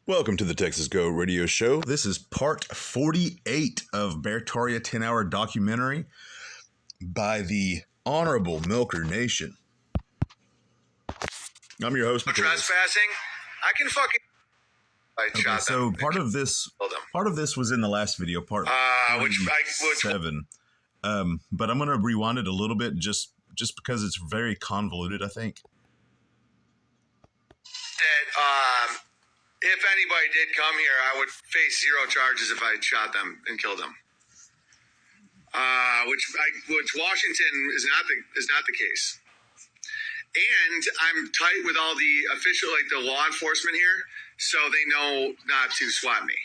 Welcome to the Texas Go Radio Show. This is part 48 of Beartaria 10-hour documentary by the Honorable Milker Nation. I'm your host, Mathias. Trespassing. I can fucking. Okay, so part of this was in the last video, part which 7. But I'm going to rewind it a little bit just because it's very convoluted, I think. That if anybody did come here, I would face 0 charges if I had shot them and killed them. Which Washington is not the case. And I'm tight with all the official, like the law enforcement here, so they know not to swat me.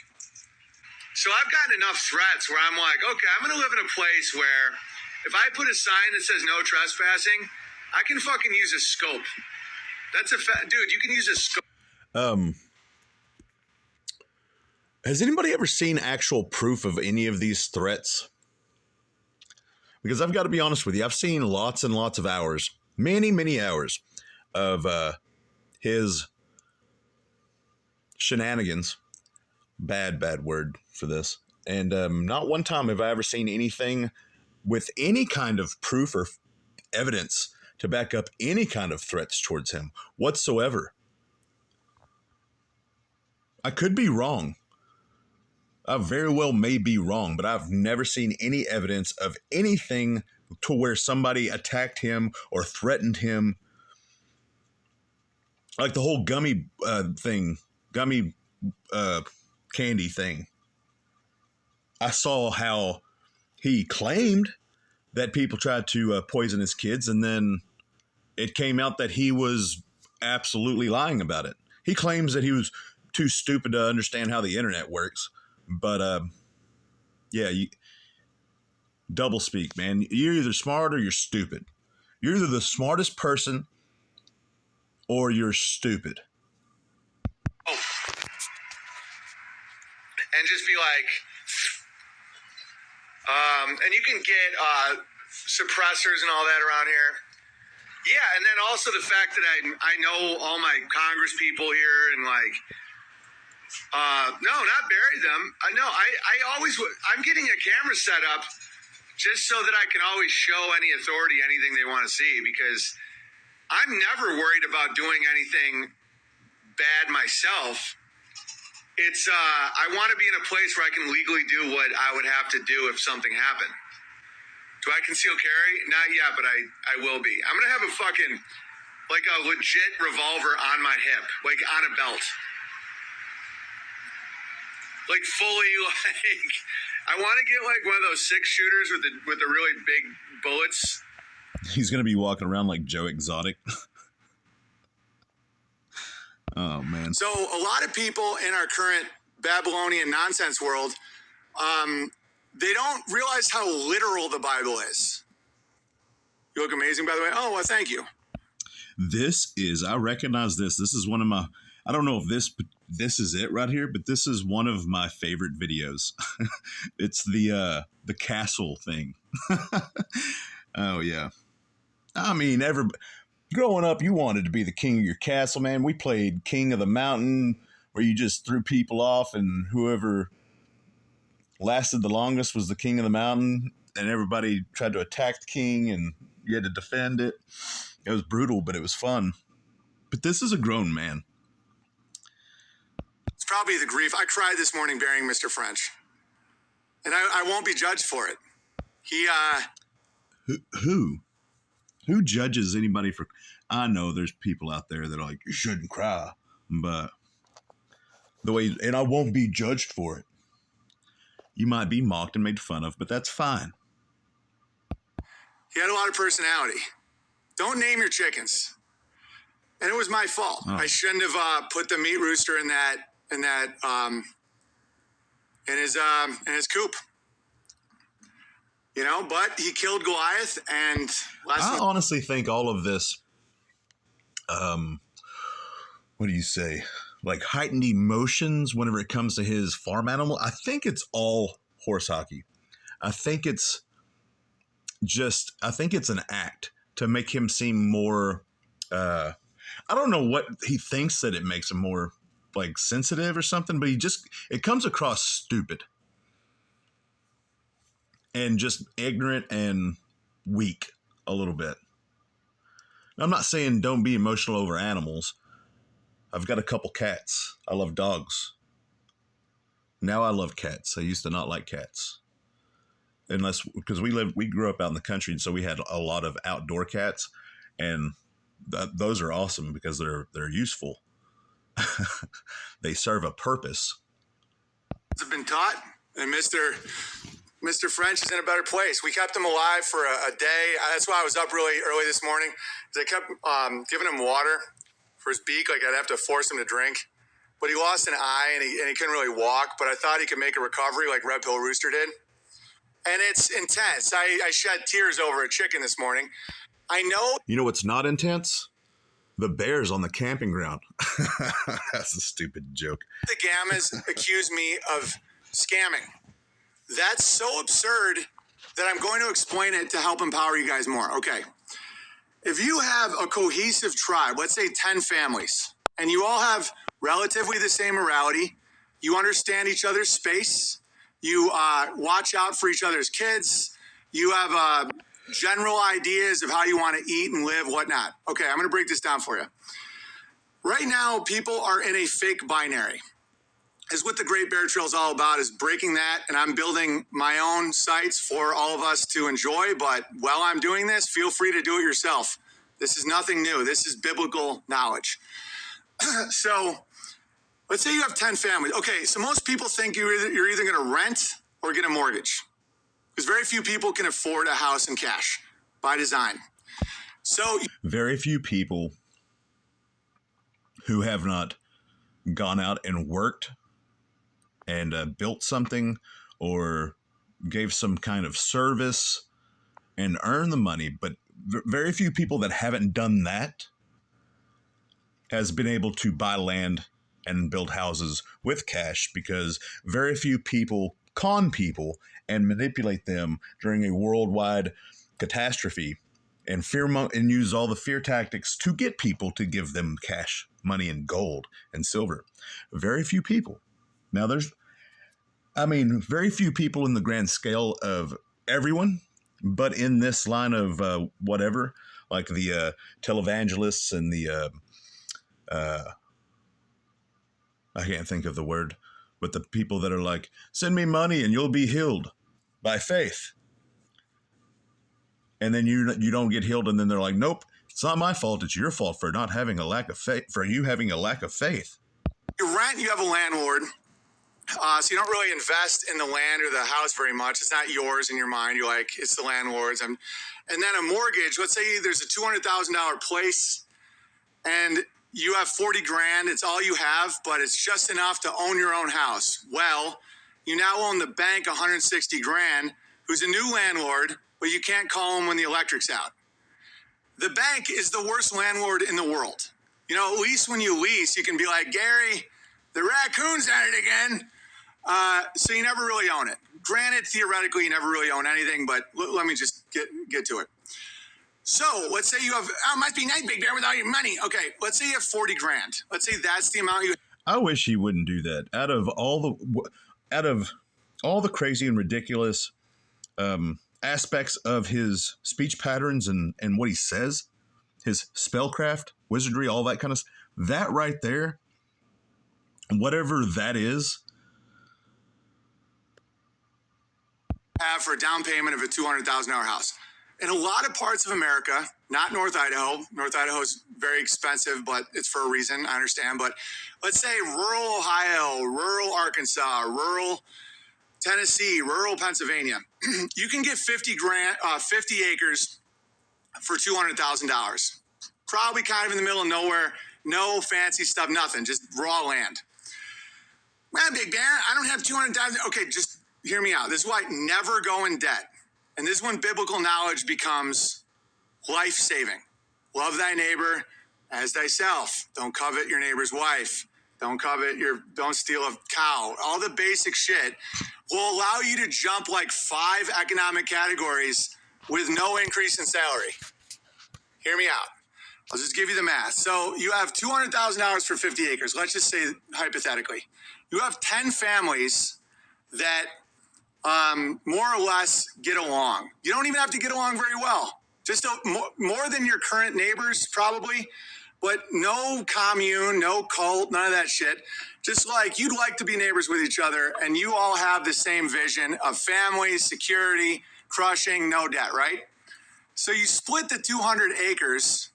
So I've gotten enough threats where I'm like, okay, I'm going to live in a place where if I put a sign that says no trespassing, I can fucking use a scope. That's dude, you can use a scope. Has anybody ever seen actual proof of any of these threats? Because I've got to be honest with you, I've seen lots and lots of hours, many hours of his shenanigans. Bad word for this. And not one time have I ever seen anything with any kind of proof or evidence to back up any kind of threats towards him whatsoever. I could be wrong. I very well may be wrong, but I've never seen any evidence of anything to where somebody attacked him or threatened him. Like the whole gummy candy thing. I saw how he claimed that people tried to poison his kids, and then it came out that he was absolutely lying about it. He claims that he was too stupid to understand how the internet works. But, you double speak, man. You're either smart or you're stupid. You're either the smartest person or you're stupid. Oh. And just be like, and you can get suppressors and all that around here. Yeah, and then also the fact that I know all my Congress people here and like, no, not bury them. I'm getting a camera set up just so that I can always show any authority anything they want to see, because I'm never worried about doing anything bad myself. It's I want to be in a place where I can legally do what I would have to do if something happened. Do I conceal carry? Not yet, but I will be. I'm gonna have a fucking like a legit revolver on my hip, like on a belt. Like fully, like I want to get like one of those 6-shooters with the really big bullets. He's gonna be walking around like Joe Exotic. Oh man! So a lot of people in our current Babylonian nonsense world, they don't realize how literal the Bible is. You look amazing, by the way. Oh, well, thank you. I recognize this. This is one of my. I don't know if this is it right here, but this is one of my favorite videos. It's the castle thing. Oh yeah. I mean, growing up, you wanted to be the king of your castle, man. We played King of the Mountain, where you just threw people off, and whoever lasted the longest was the king of the mountain, and everybody tried to attack the king, and you had to defend it. It was brutal, but it was fun. But this is a grown man. It's probably the grief. I cried this morning burying Mr. French. And I won't be judged for it. He, Who judges anybody for... I know there's people out there that are like, you shouldn't cry. But and I won't be judged for it. You might be mocked and made fun of, but that's fine. He had a lot of personality. Don't name your chickens. And it was my fault. Oh. I shouldn't have put the meat rooster in his coop. You know, but he killed Goliath, and I honestly think all of this, what do you say, like heightened emotions whenever it comes to his farm animal, I think it's all horse hockey. I think it's an act to make him seem more, I don't know what he thinks that it makes him more like sensitive or something, but it comes across stupid and just ignorant and weak a little bit. I'm not saying don't be emotional over animals. I've got a couple cats. I love dogs. Now I love cats. I used to not like cats. Because we grew up out in the country, and so we had a lot of outdoor cats, and those are awesome because they're useful. They serve a purpose. Have been taught, and Mr. French is in a better place. We kept him alive for a day. That's why I was up really early this morning. I kept giving him water for his beak, like I'd have to force him to drink. But he lost an eye, and he couldn't really walk, but I thought he could make a recovery like Red Pill Rooster did. And it's intense. I shed tears over a chicken this morning. I know. You know what's not intense? The bears on the camping ground. That's a stupid joke. The Gammas accuse me of scamming. That's so absurd that I'm going to explain it to help empower you guys more. Okay. If you have a cohesive tribe, let's say 10 families, and you all have relatively the same morality, you understand each other's space, you watch out for each other's kids, you have general ideas of how you want to eat and live, whatnot. Okay, I'm going to break this down for you. Right now, people are in a fake binary. Is what the Great Bear Trail is all about, is breaking that, and I'm building my own sites for all of us to enjoy, but while I'm doing this, feel free to do it yourself. This is nothing new. This is biblical knowledge. So let's say you have 10 families. Okay, so most people think you're either going to rent or get a mortgage, because very few people can afford a house in cash by design. So very few people who have not gone out and worked and built something or gave some kind of service and earned the money, but very few people that haven't done that has been able to buy land and build houses with cash, because very few people con people and manipulate them during a worldwide catastrophe and and use all the fear tactics to get people to give them cash, money, and gold and silver. Very few people. Now very few people in the grand scale of everyone, but in this line of whatever, like the televangelists and the I can't think of the word, but the people that are like, send me money and you'll be healed by faith. And then you don't get healed, and then they're like, nope, it's not my fault, it's your fault for not having a lack of faith, for you having a lack of faith. You rent, you have a landlord, so you don't really invest in the land or the house very much. It's not yours in your mind. You're like, it's the landlord's. And then a mortgage, let's say there's a $200,000 place and you have 40 grand. It's all you have, but it's just enough to own your own house. Well, you now own the bank 160 grand, who's a new landlord, but you can't call him when the electric's out. The bank is the worst landlord in the world. You know, at least when you lease, you can be like, Gary, the raccoon's at it again. So you never really own it. Granted, theoretically, you never really own anything, but let me just get to it. So let's say you have, must be nice, Big Bear, with all your money. Okay, let's say you have 40 grand. Let's say that's the amount you. I wish he wouldn't do that. Out of all the crazy and ridiculous aspects of his speech patterns and what he says, his spellcraft, wizardry, all that kind of stuff, that right there, whatever that is, have for a down payment of a $200,000 house. In a lot of parts of America, not North Idaho. North Idaho is very expensive, but it's for a reason, I understand. But let's say rural Ohio, rural Arkansas, rural Tennessee, rural Pennsylvania. You can get 50 acres for $200,000. Probably kind of in the middle of nowhere, no fancy stuff, nothing, just raw land. Man, Big Bear, I don't have $200,000. Okay, just hear me out. This is why never go in debt. And this is when biblical knowledge becomes life-saving. Love thy neighbor as thyself. Don't covet your neighbor's wife. Don't steal a cow. All the basic shit will allow you to jump like 5 economic categories with no increase in salary. Hear me out. I'll just give you the math. So you have $200,000 for 50 acres. Let's just say hypothetically, you have 10 families that more or less get along. You don't even have to get along very well. Just more than your current neighbors, probably, but no commune, no cult, none of that shit. Just like you'd like to be neighbors with each other, and you all have the same vision of family, security, crushing, no debt, right? So you split the 200 acres.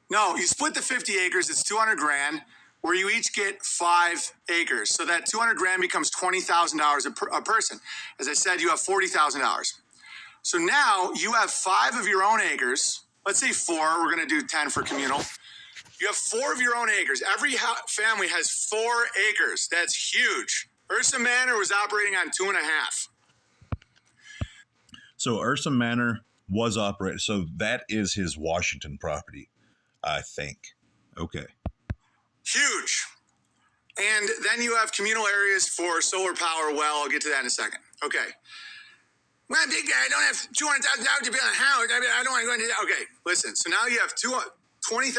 No, you split the 50 acres. It's 200 grand, where you each get 5 acres. So that 200 grand becomes $20,000 a person. As I said, you have $40,000. So now you have 5 of your own acres. Let's say 4. We're going to do 10 for communal. You have 4 of your own acres. Every family has 4 acres. That's huge. Ursa Manor was operating on 2.5. So Ursa Manor was operated. So that is his Washington property, I think. Okay. Huge. And then you have communal areas for solar power. Well, I'll get to that in a second. Okay. Well, big guy, I don't have $200,000 to build a house. I don't want to go into that. Okay, listen. So now you have $20,000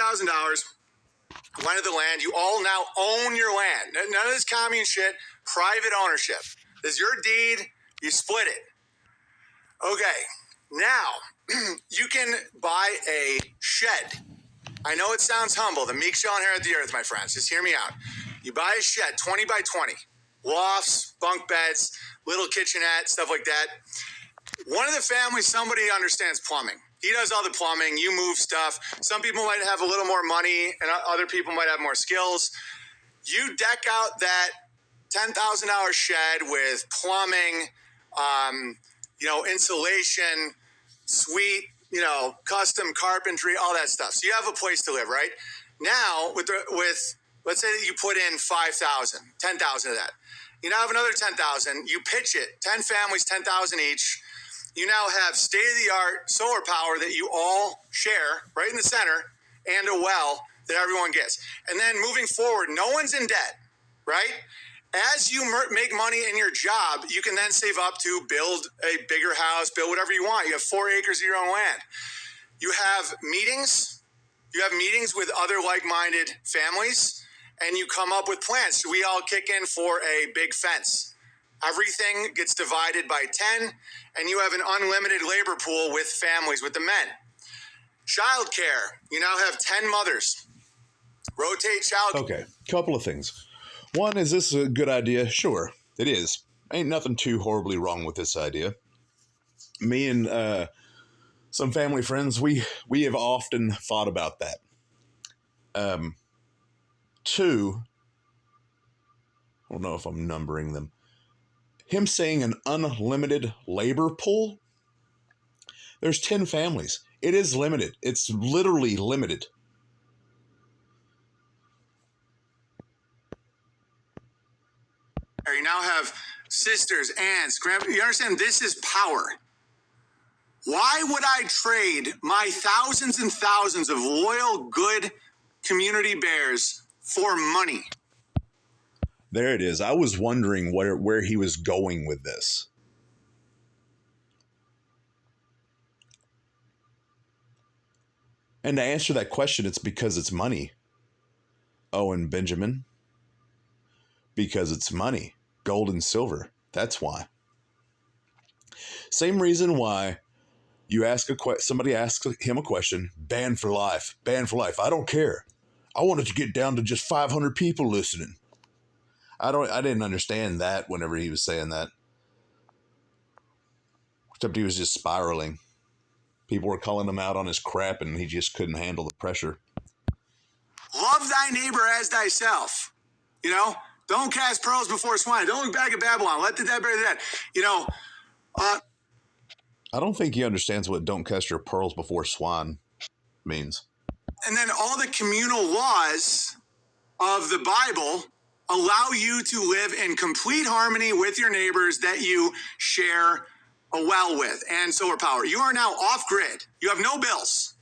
land of the land. You all now own your land. None of this commune shit. Private ownership. This is your deed. You split it. Okay. Now you can buy a shed. I know it sounds humble. The meek shall inherit the earth, my friends. Just hear me out. You buy a shed, 20 by 20. Lofts, bunk beds, little kitchenette, stuff like that. One of the families, somebody understands plumbing. He does all the plumbing. You move stuff. Some people might have a little more money, and other people might have more skills. You deck out that $10,000 shed with plumbing, insulation, suite, custom carpentry, all that stuff. So you have a place to live, right? Now, with let's say that you put in 5,000, 10,000 of that. You now have another 10,000. You pitch it, 10 families, 10,000 each. You now have state-of-the-art solar power that you all share right in the center, and a well that everyone gets. And then moving forward, no one's in debt, right? As you make money in your job, you can then save up to build a bigger house, build whatever you want. You have 4 acres of your own land. You have meetings. You have meetings with other like-minded families, and you come up with plans. So we all kick in for a big fence. Everything gets divided by 10, and you have an unlimited labor pool with families, with the men. Childcare. You now have 10 mothers. Rotate childcare. Okay, couple of things. One, is this a good idea? Sure, it is. Ain't nothing too horribly wrong with this idea. Me and some family friends, we have often thought about that. 2, I don't know if I'm numbering them. Him saying an unlimited labor pool. There's 10 families. It is limited. It's literally limited. You now have sisters, aunts, grandpa. You understand? This is power. Why would I trade my thousands and thousands of loyal, good community bears for money? There it is. I was wondering where he was going with this. And to answer that question, it's because it's money. Owen Benjamin. Because it's money. Gold and silver. That's why. Same reason why you ask somebody asks him a question, ban for life. Ban for life. I don't care. I wanted to get down to just 500 people listening. I didn't understand that whenever he was saying that. Except he was just spiraling. People were calling him out on his crap, and he just couldn't handle the pressure. Love thy neighbor as thyself. Don't cast pearls before swine. Don't look back at Babylon. Let the dead bury the dead. I don't think he understands what "don't cast your pearls before swine" means. And then all the communal laws of the Bible allow you to live in complete harmony with your neighbors that you share a well with and solar power. You are now off grid. You have no bills.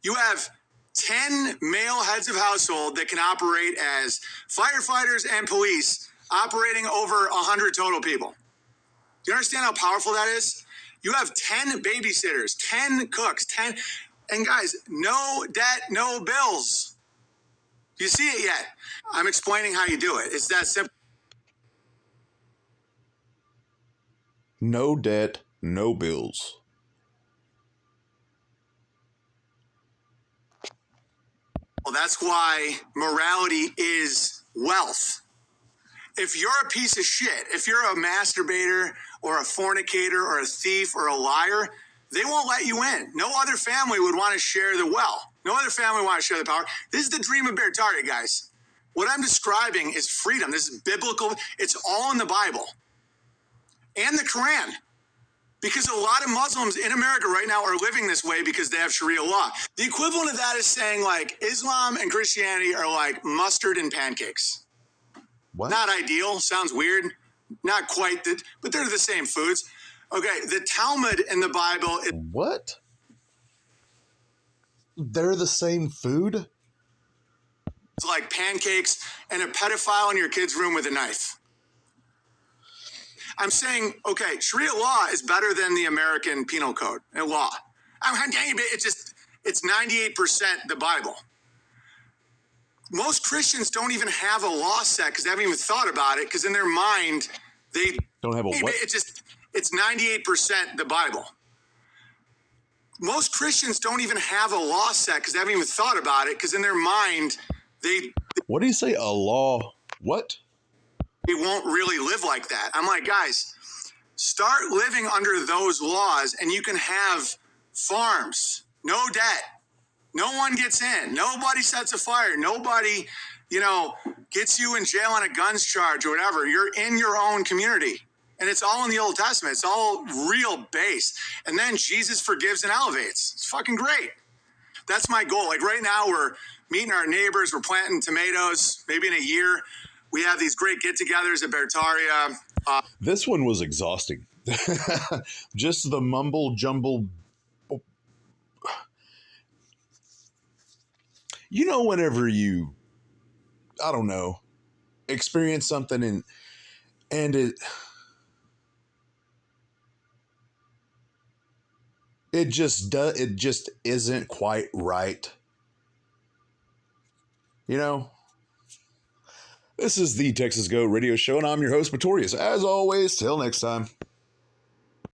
You have 10 male heads of household that can operate as firefighters and police, operating over 100 total people. Do you understand how powerful that is? You have 10 babysitters, 10 cooks, 10. And guys, no debt, no bills. Do you see it yet? I'm explaining how you do it. It's that simple. No debt, no bills. Well, that's why morality is wealth. If you're a piece of shit, if you're a masturbator or a fornicator or a thief or a liar, they won't let you in. No other family would want to share the wealth. No other family would want to share the power. This is the dream of Bear Target, guys. What I'm describing is freedom. This is biblical. It's all in the Bible and the Quran. Because a lot of Muslims in America right now are living this way because they have Sharia law. The equivalent of that is saying like Islam and Christianity are like mustard and pancakes. What? Not ideal. Sounds weird. Not quite, but they're the same foods. Okay, the Talmud in the Bible is What? They're the same food? like pancakes and a pedophile in your kid's room with a knife. I'm saying, okay, Sharia law is better than the American Penal Code and law. It's 98% the Bible. Most Christians don't even have a law set because they haven't even thought about it because in their mind, they Don't have a what? It's 98% the Bible. Most Christians don't even have a law set because they haven't even thought about it because in their mind, they What do you say? A law? What? won't really live like that. I'm like, guys, start living under those laws and you can have farms, no debt. No one gets in. Nobody sets a fire. Nobody, gets you in jail on a guns charge or whatever. You're in your own community. And it's all in the Old Testament. It's all real based. And then Jesus forgives and elevates. It's fucking great. That's my goal. Like right now, we're meeting our neighbors. We're planting tomatoes. Maybe in a year, we have these great get-togethers at Bertaria. This one was exhausting. Just the mumble jumble. Whenever you, I don't know, experience something and it just isn't quite right. This is the Texas Go Radio Show, and I'm your host, Pretorius. As always, till next time.